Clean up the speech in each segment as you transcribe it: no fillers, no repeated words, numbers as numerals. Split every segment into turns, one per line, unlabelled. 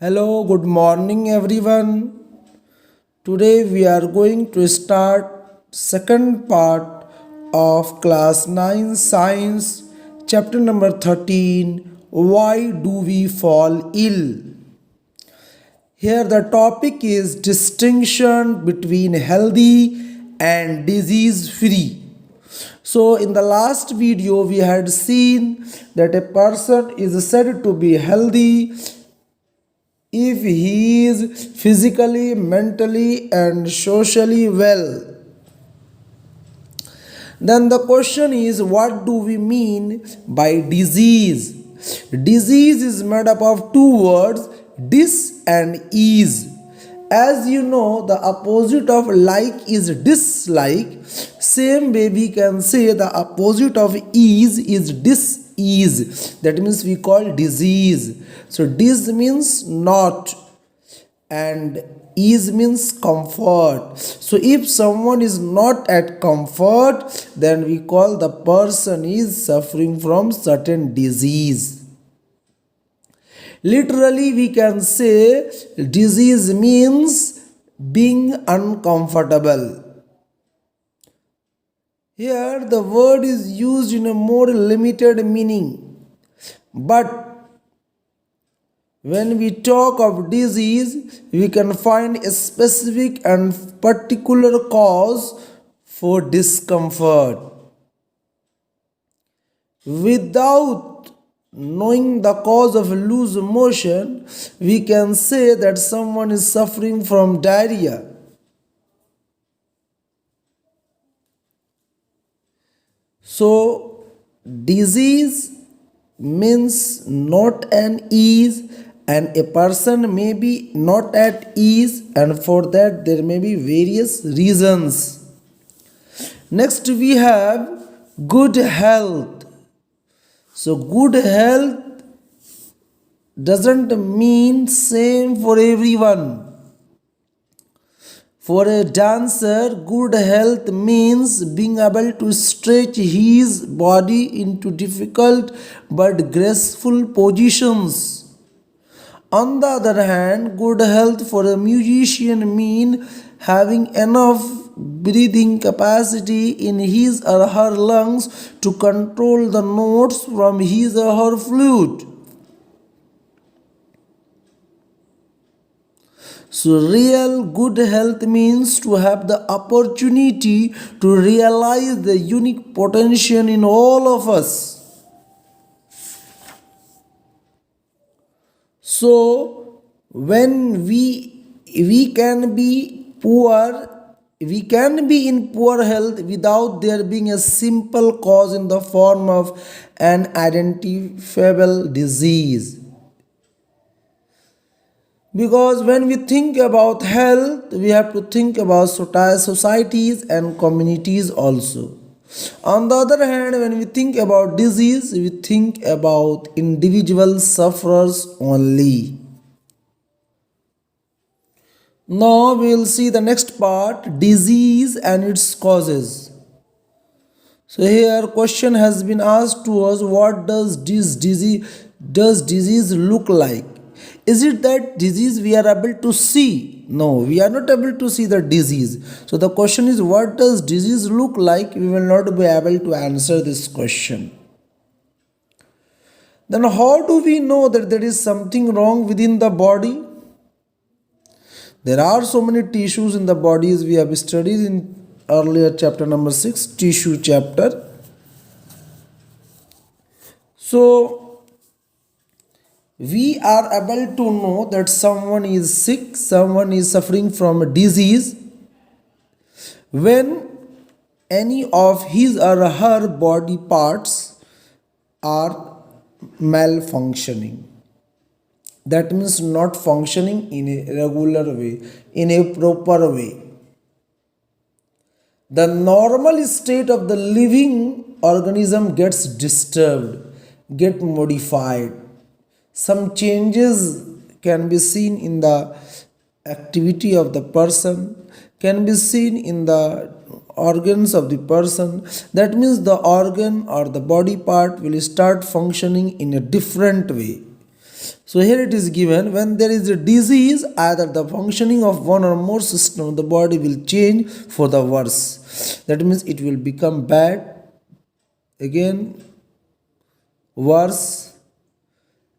Hello, good morning everyone. Today we are going to start second part of class 9 science chapter number 13, why do we fall ill. Here the topic is distinction between healthy and disease free. So in the last video we had seen that a person is said to be healthy if he is physically, mentally, and socially well. Then the question is, what do we mean by disease? Disease is made up of two words, dis and ease. As you know, the opposite of like is dislike. Same way we can say the opposite of ease is dis-ease. That means we call disease. So dis means not and ease means comfort. So if someone is not at comfort, then we call the person is suffering from certain disease. Literally, we can say disease means being uncomfortable. Here, the word is used in a more limited meaning. But when we talk of disease, we can find a specific and particular cause for discomfort. Without knowing the cause of loose motion, we can say that someone is suffering from diarrhea. So, disease means not an ease, and a person may be not at ease, and for that there may be various reasons. Next, we have good health. So good health doesn't mean same for everyone. For a dancer, good health means being able to stretch his body into difficult but graceful positions. On the other hand, good health for a musician means having enough breathing capacity in his or her lungs to control the notes from his or her flute. So, real good health means to have the opportunity to realize the unique potential in all of us. So, when we can be poor, we can be in poor health without there being a simple cause in the form of an identifiable disease. Because when we think about health, we have to think about societies and communities also. On the other hand, when we think about disease, we think about individual sufferers only. Now we will see the next part, disease and its causes. So here question has been asked to us, what does disease look like? Is it that disease we are able to see? No, we are not able to see the disease. So the question is, what does disease look like? We will not be able to answer this question. Then how do we know that there is something wrong within the body? There are so many tissues in the bodies we have studied in earlier chapter number 6, tissue chapter. So, we are able to know that someone is sick, someone is suffering from a disease when any of his or her body parts are malfunctioning. That means not functioning in a regular way, in a proper way. The normal state of the living organism gets disturbed, get modified. Some changes can be seen in the activity of the person, can be seen in the organs of the person. That means the organ or the body part will start functioning in a different way. So here it is given, when there is a disease, either the functioning of one or more system of the body will change for the worse. That means it will become bad, again worse.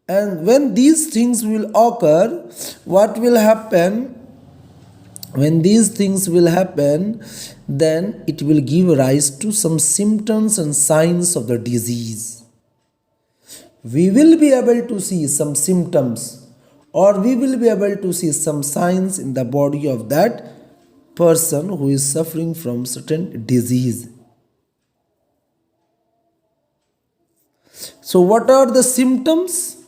And when these things will occur, what will happen? When these things will happen, then it will give rise to some symptoms and signs of the disease. We will be able to see some symptoms, or we will be able to see some signs in the body of that person who is suffering from certain disease. So what are the symptoms?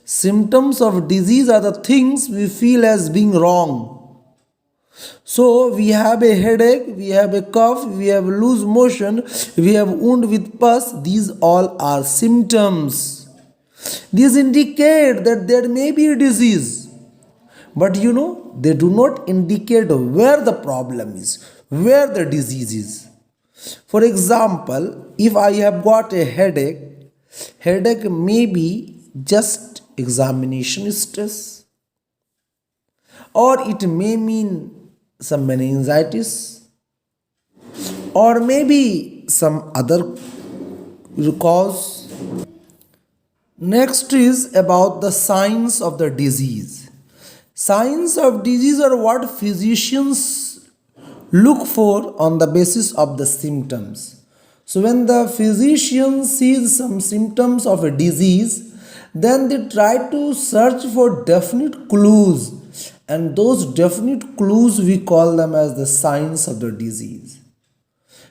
Symptoms of disease are the things we feel as being wrong. So we have a headache, we have a cough, we have loose motion, we have wound with pus. These all are symptoms. These indicate that there may be a disease. But they do not indicate where the problem is, where the disease is. For example, if I have got a headache may be just examination stress, or it may mean some meningitis, or maybe some other cause. Next is about the signs of the disease. Signs of disease are what physicians look for on the basis of the symptoms. So when the physician sees some symptoms of a disease, then they try to search for definite clues, and those definite clues we call them as the signs of the disease.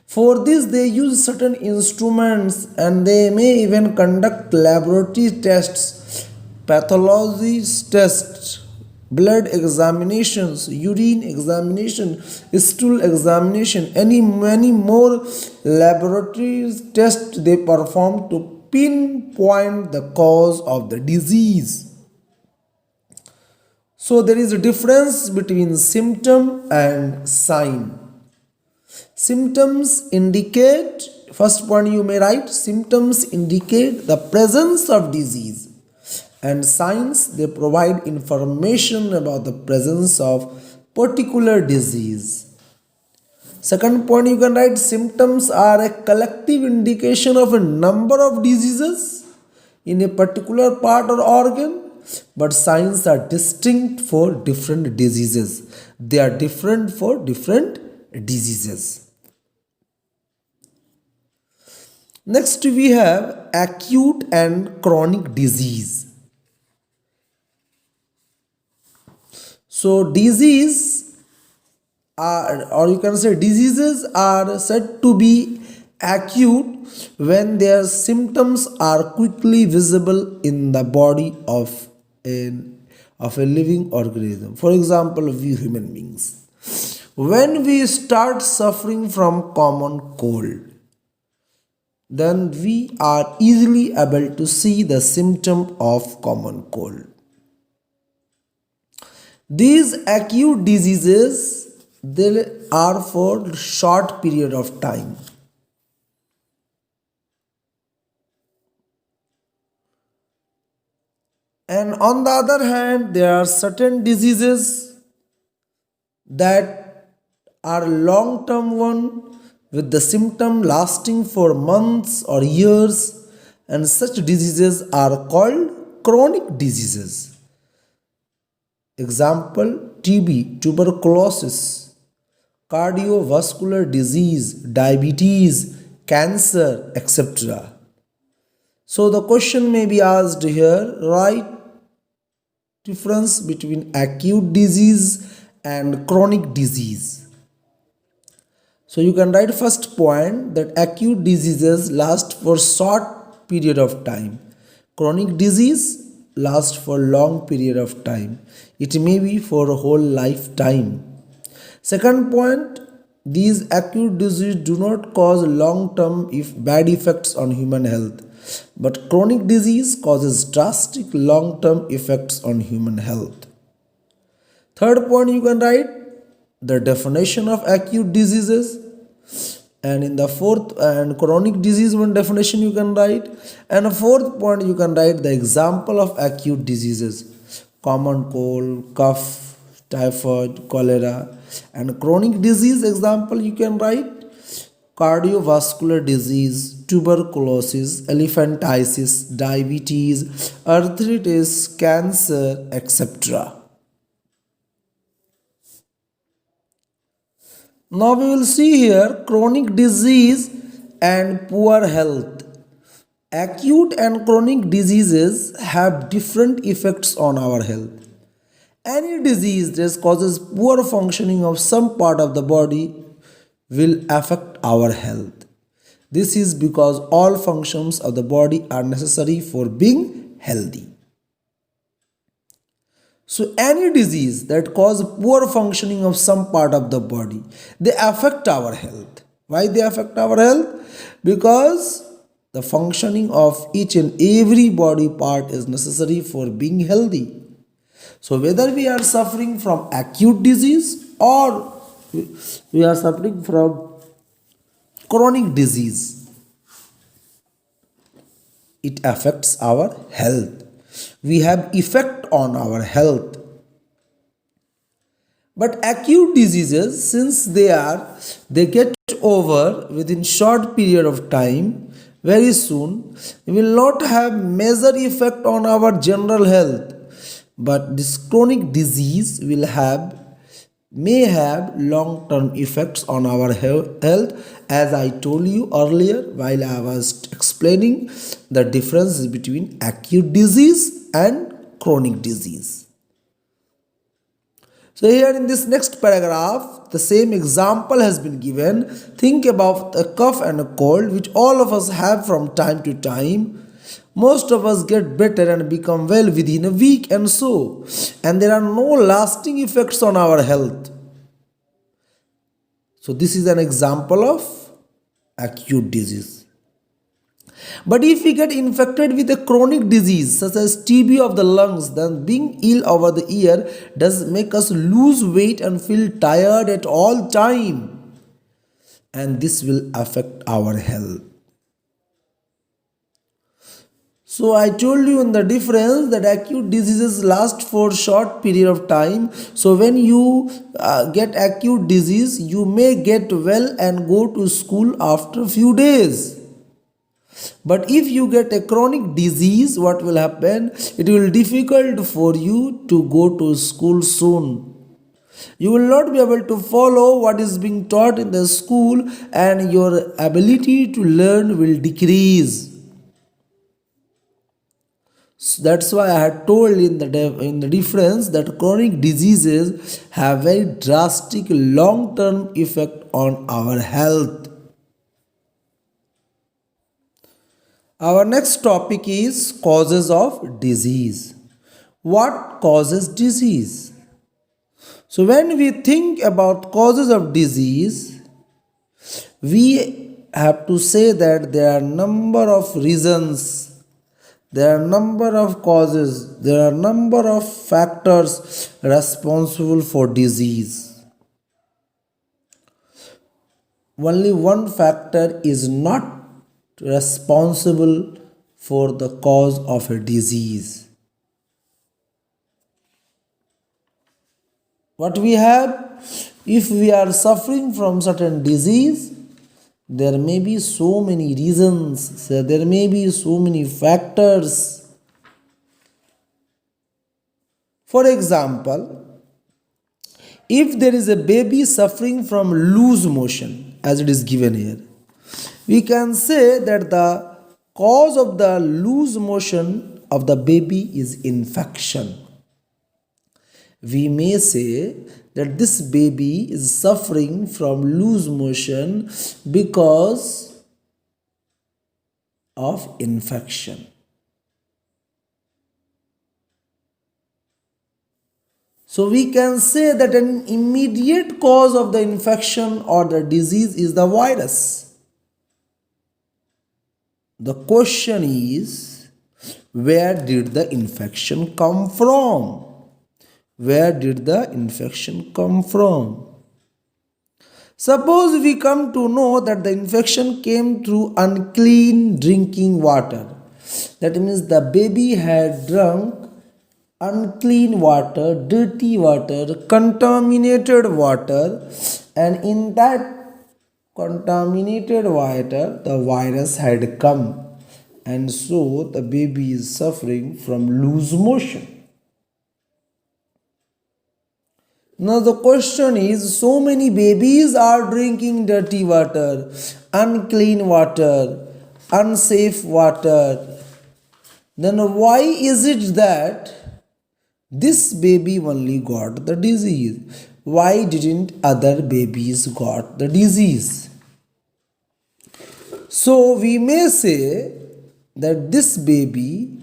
For this they use certain instruments, and they may even conduct laboratory tests, pathology tests, blood examinations, urine examination, stool examination, many more laboratory tests they perform to pinpoint the cause of the disease. So there is a difference between symptom and sign. Symptoms indicate, first point you may write, symptoms indicate the presence of disease, and signs, they provide information about the presence of particular disease. Second point you can write, symptoms are a collective indication of a number of diseases in a particular part or organ, but signs are distinct for different diseases. They are different for different diseases. Next we have acute and chronic disease. So diseases are said to be acute when their symptoms are quickly visible in the body of a living organism. For example, we human beings, when we start suffering from common cold, then we are easily able to see the symptom of common cold. These acute diseases, they are for short period of time. And on the other hand, there are certain diseases that are long-term one, with the symptom lasting for months or years, and such diseases are called chronic diseases. Example, TB, tuberculosis, cardiovascular disease, diabetes, cancer, etc. So the question may be asked here, write difference between acute disease and chronic disease. So you can write first point that acute diseases last for short period of time. Chronic disease lasts for long period of time. It may be for a whole lifetime. Second point, these acute diseases do not cause long-term bad effects on human health, but chronic disease causes drastic long-term effects on human health. Third point you can write the definition of acute diseases. And in the fourth and chronic disease one definition you can write, and a fourth point you can write the example of acute diseases: common cold, cough, typhoid, cholera. And chronic disease example you can write cardiovascular disease, tuberculosis, elephantiasis, diabetes, arthritis, cancer, etc. Now we will see here chronic disease and poor health. Acute and chronic diseases have different effects on our health. Any disease that causes poor functioning of some part of the body will affect our health. This is because all functions of the body are necessary for being healthy. So any disease that cause poor functioning of some part of the body, they affect our health. Why they affect our health? Because the functioning of each and every body part is necessary for being healthy. So whether we are suffering from acute disease or we are suffering from chronic disease, it affects our health. We have effect on our health. But acute diseases, since they get over within short period of time, very soon, will not have major effect on our general health. But this chronic disease may have long term effects on our health, as I told you earlier while I was explaining the difference between acute disease and chronic disease. So here in this next paragraph, the same example has been given. Think about a cough and a cold, which all of us have from time to time. Most of us get better and become well within a week and so. And there are no lasting effects on our health. So this is an example of acute disease. But if we get infected with a chronic disease such as TB of the lungs, then being ill over the year does make us lose weight and feel tired at all time. And this will affect our health. So I told you in the difference that acute diseases last for short period of time. So when you get acute disease, you may get well and go to school after a few days. But if you get a chronic disease, what will happen? It will be difficult for you to go to school soon. You will not be able to follow what is being taught in the school, and your ability to learn will decrease. So that's why I had told in the difference that chronic diseases have very drastic long-term effect on our health. Our next topic is causes of disease. What causes disease? So when we think about causes of disease, we have to say that there are number of reasons, there are number of causes, there are number of factors responsible for disease. Only one factor is not responsible for the cause of a disease. What we have, if we are suffering from certain disease, there may be so many reasons, there may be so many factors. For example, if there is a baby suffering from loose motion, as it is given here, we can say that the cause of the loose motion of the baby is infection. We may say that this baby is suffering from loose motion because of infection. So we can say that an immediate cause of the infection or the disease is the virus. The question is, where did the infection come from? Where did the infection come from? Suppose we come to know that the infection came through unclean drinking water. That means the baby had drunk unclean water, dirty water, contaminated water, and in that contaminated water, the virus had come, and so the baby is suffering from loose motion. Now the question is, so many babies are drinking dirty water, unclean water, unsafe water. Then why is it that this baby only got the disease? Why didn't other babies got the disease? So we may say that this baby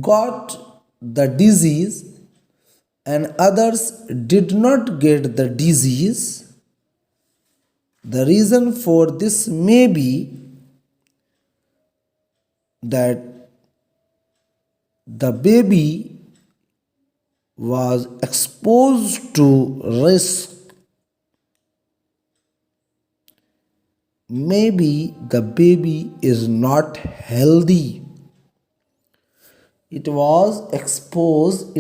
got the disease and others did not get the disease. The reason for this may be that the baby was exposed to risk. Maybe the baby is not healthy. It was exposed,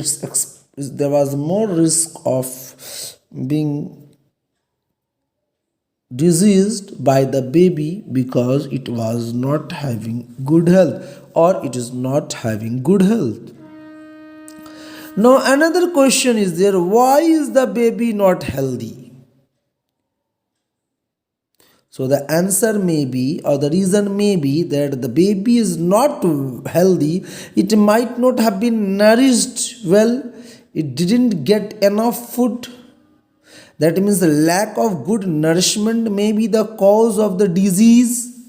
there was more risk of being diseased by the baby because it was not having good health or it is not having good health. Now another question is there, why is the baby not healthy? So the answer may be, or the reason may be, that the baby is not healthy. It might not have been nourished well. It didn't get enough food. That means the lack of good nourishment may be the cause of the disease.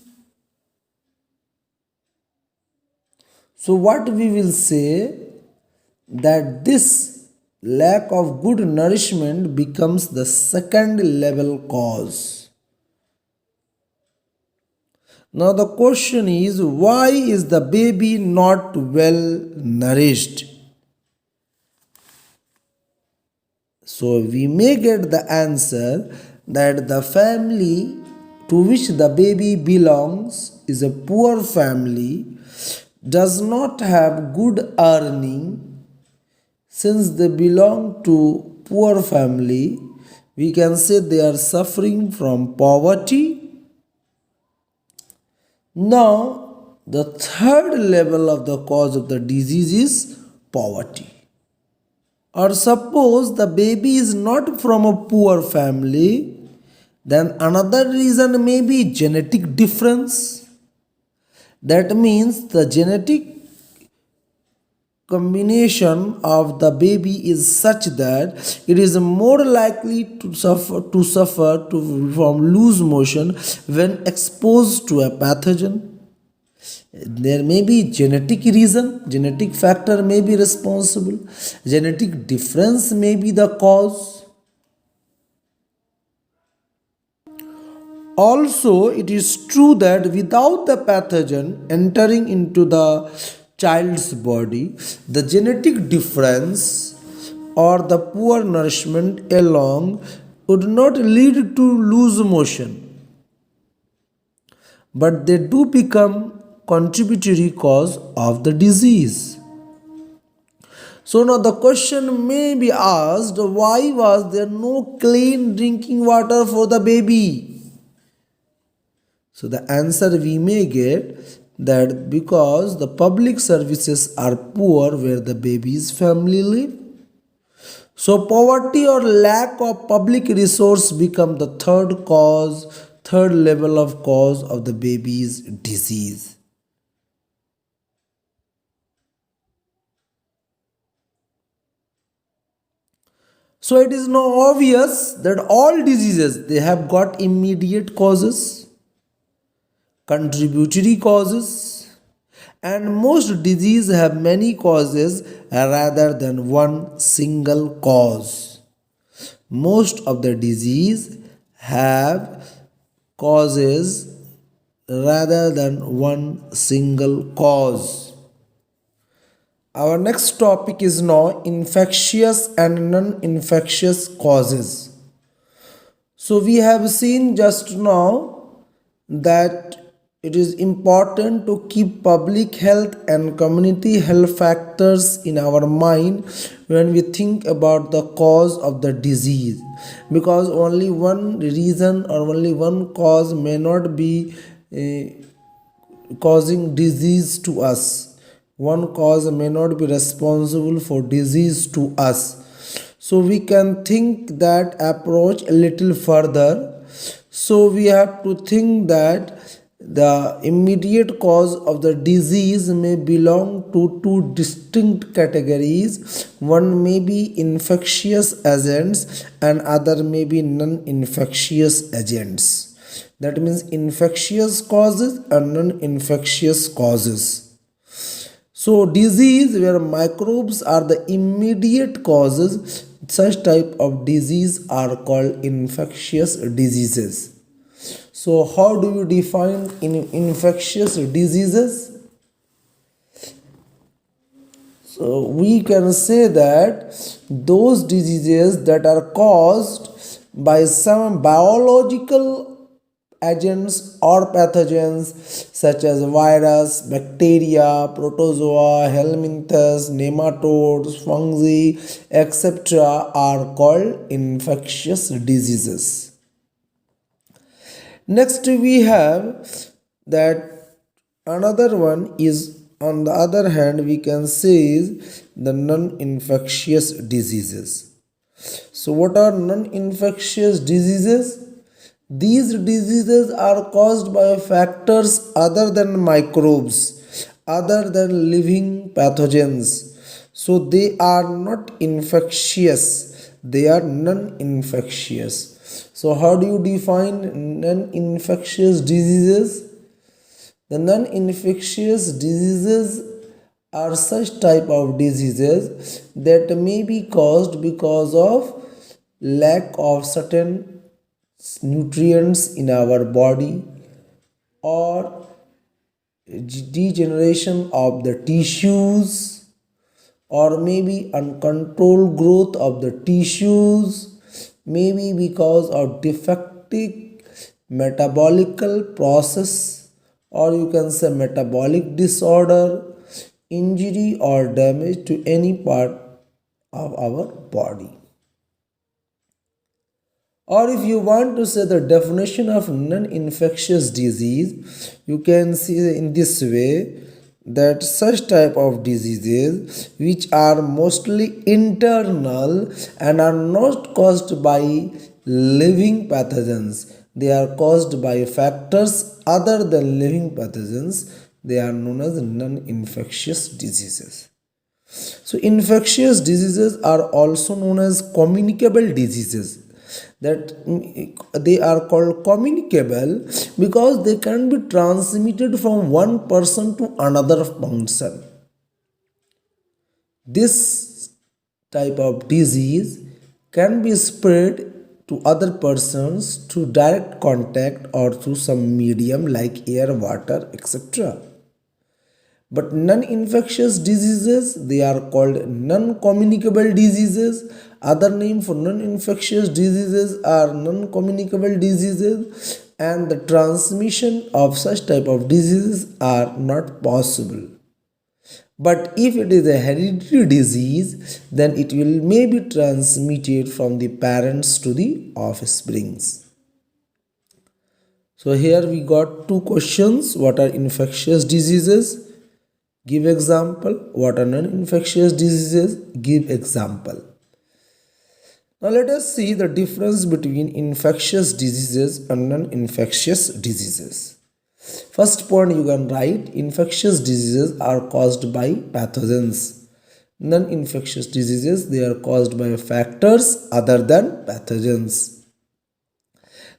So what we will say, that this lack of good nourishment becomes the second level cause. Now the question is, why is the baby not well nourished? So we may get the answer that the family to which the baby belongs is a poor family, does not have good earning. Since they belong to poor family, we can say they are suffering from poverty. Now, the third level of the cause of the disease is poverty. Or suppose the baby is not from a poor family, then another reason may be genetic difference. That means the genetic combination of the baby is such that it is more likely to suffer from loose motion when exposed to a pathogen. There may be genetic reason, genetic factor may be responsible, genetic difference may be the cause. Also, it is true that without the pathogen entering into the child's body, the genetic difference or the poor nourishment along would not lead to loose motion, but they do become contributory cause of the disease. So now the question may be asked, why was there no clean drinking water for the baby? So the answer we may get that because the public services are poor where the baby's family live. So poverty or lack of public resource become the third level of cause of the baby's disease. So it is now obvious that all diseases, they have got immediate causes, contributory causes, and most disease have many causes rather than one single cause. Most of the disease have causes rather than one single cause. Our next topic is now infectious and non-infectious causes. So we have seen just now that it is important to keep public health and community health factors in our mind when we think about the cause of the disease, because only one reason or only one cause may not be causing disease to us. One cause may not be responsible for disease to us. So we can think that approach a little further. So we have to think that the immediate cause of the disease may belong to two distinct categories. One may be infectious agents and other may be non-infectious agents. That means infectious causes and non-infectious causes. So disease where microbes are the immediate causes, such type of disease are called infectious diseases. So how do you define infectious diseases? So we can say that those diseases that are caused by some biological agents or pathogens such as virus, bacteria, protozoa, helminthes, nematodes, fungi, etc. are called infectious diseases. Next we have that another one is, on the other hand, we can say is the non-infectious diseases. So what are non-infectious diseases? These diseases are caused by factors other than microbes, other than living pathogens. So they are not infectious, they are non-infectious. So how do you define non-infectious diseases? The non-infectious diseases are such type of diseases that may be caused because of lack of certain nutrients in our body, or degeneration of the tissues, or maybe uncontrolled growth of the tissues, maybe because of defective metabolical process, or you can say metabolic disorder, injury or damage to any part of our body. Or if you want to say the definition of non-infectious disease, you can see in this way that such type of diseases which are mostly internal and are not caused by living pathogens, they are caused by factors other than living pathogens, they are known as non-infectious diseases. So infectious diseases are also known as communicable diseases. That they are called communicable because they can be transmitted from one person to another person. This type of disease can be spread to other persons through direct contact or through some medium like air, water, etc. But non-infectious diseases, they are called non-communicable diseases. Other name for non-infectious diseases are non-communicable diseases, and the transmission of such type of diseases are not possible. But if it is a hereditary disease, then it will may be transmitted from the parents to the offsprings. So here we got two questions. What are infectious diseases? Give example. What are non-infectious diseases? Give example. Now let us see the difference between infectious diseases and non-infectious diseases. First point you can write, infectious diseases are caused by pathogens. Non-infectious diseases, they are caused by factors other than pathogens.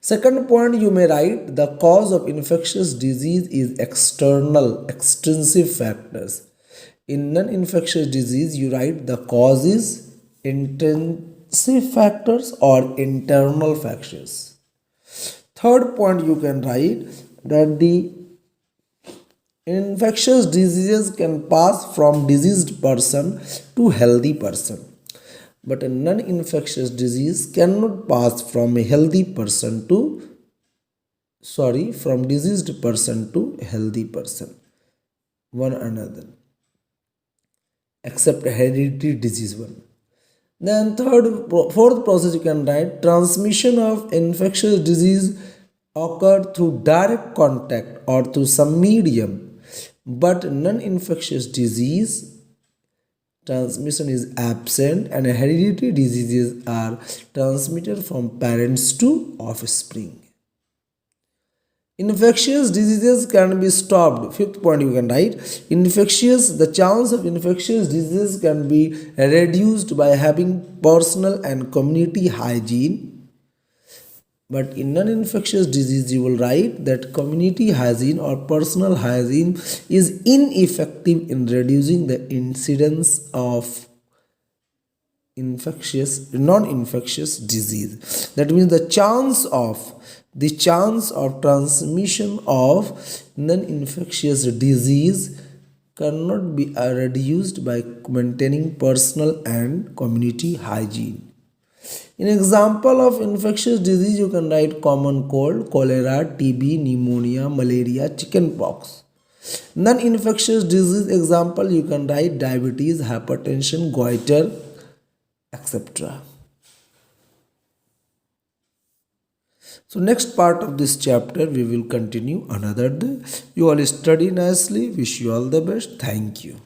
Second point you may write, the cause of infectious disease is external, extrinsic factors. In non-infectious disease you write the cause is intrinsic factors or internal factors. Third point you can write that the infectious diseases can pass from diseased person to healthy person. but a non-infectious disease cannot pass from a healthy person to from diseased person to healthy person one another, except hereditary disease one. Then fourth process you can write, transmission of infectious disease occur through direct contact or through some medium, but non-infectious disease transmission is absent and hereditary diseases are transmitted from parents to offspring. Infectious diseases can be stopped. Fifth point you can write. The chance of infectious diseases can be reduced by having personal and community hygiene. But in non-infectious disease, you will write that community hygiene or personal hygiene is ineffective in reducing the incidence of non-infectious disease. That means the chance of transmission of non-infectious disease cannot be reduced by maintaining personal and community hygiene. In example of infectious disease, you can write common cold, cholera, TB, pneumonia, malaria, chickenpox. Non-infectious disease example, you can write diabetes, hypertension, goiter, etc. So next part of this chapter we will continue another day. You all study nicely. Wish you all the best. Thank you.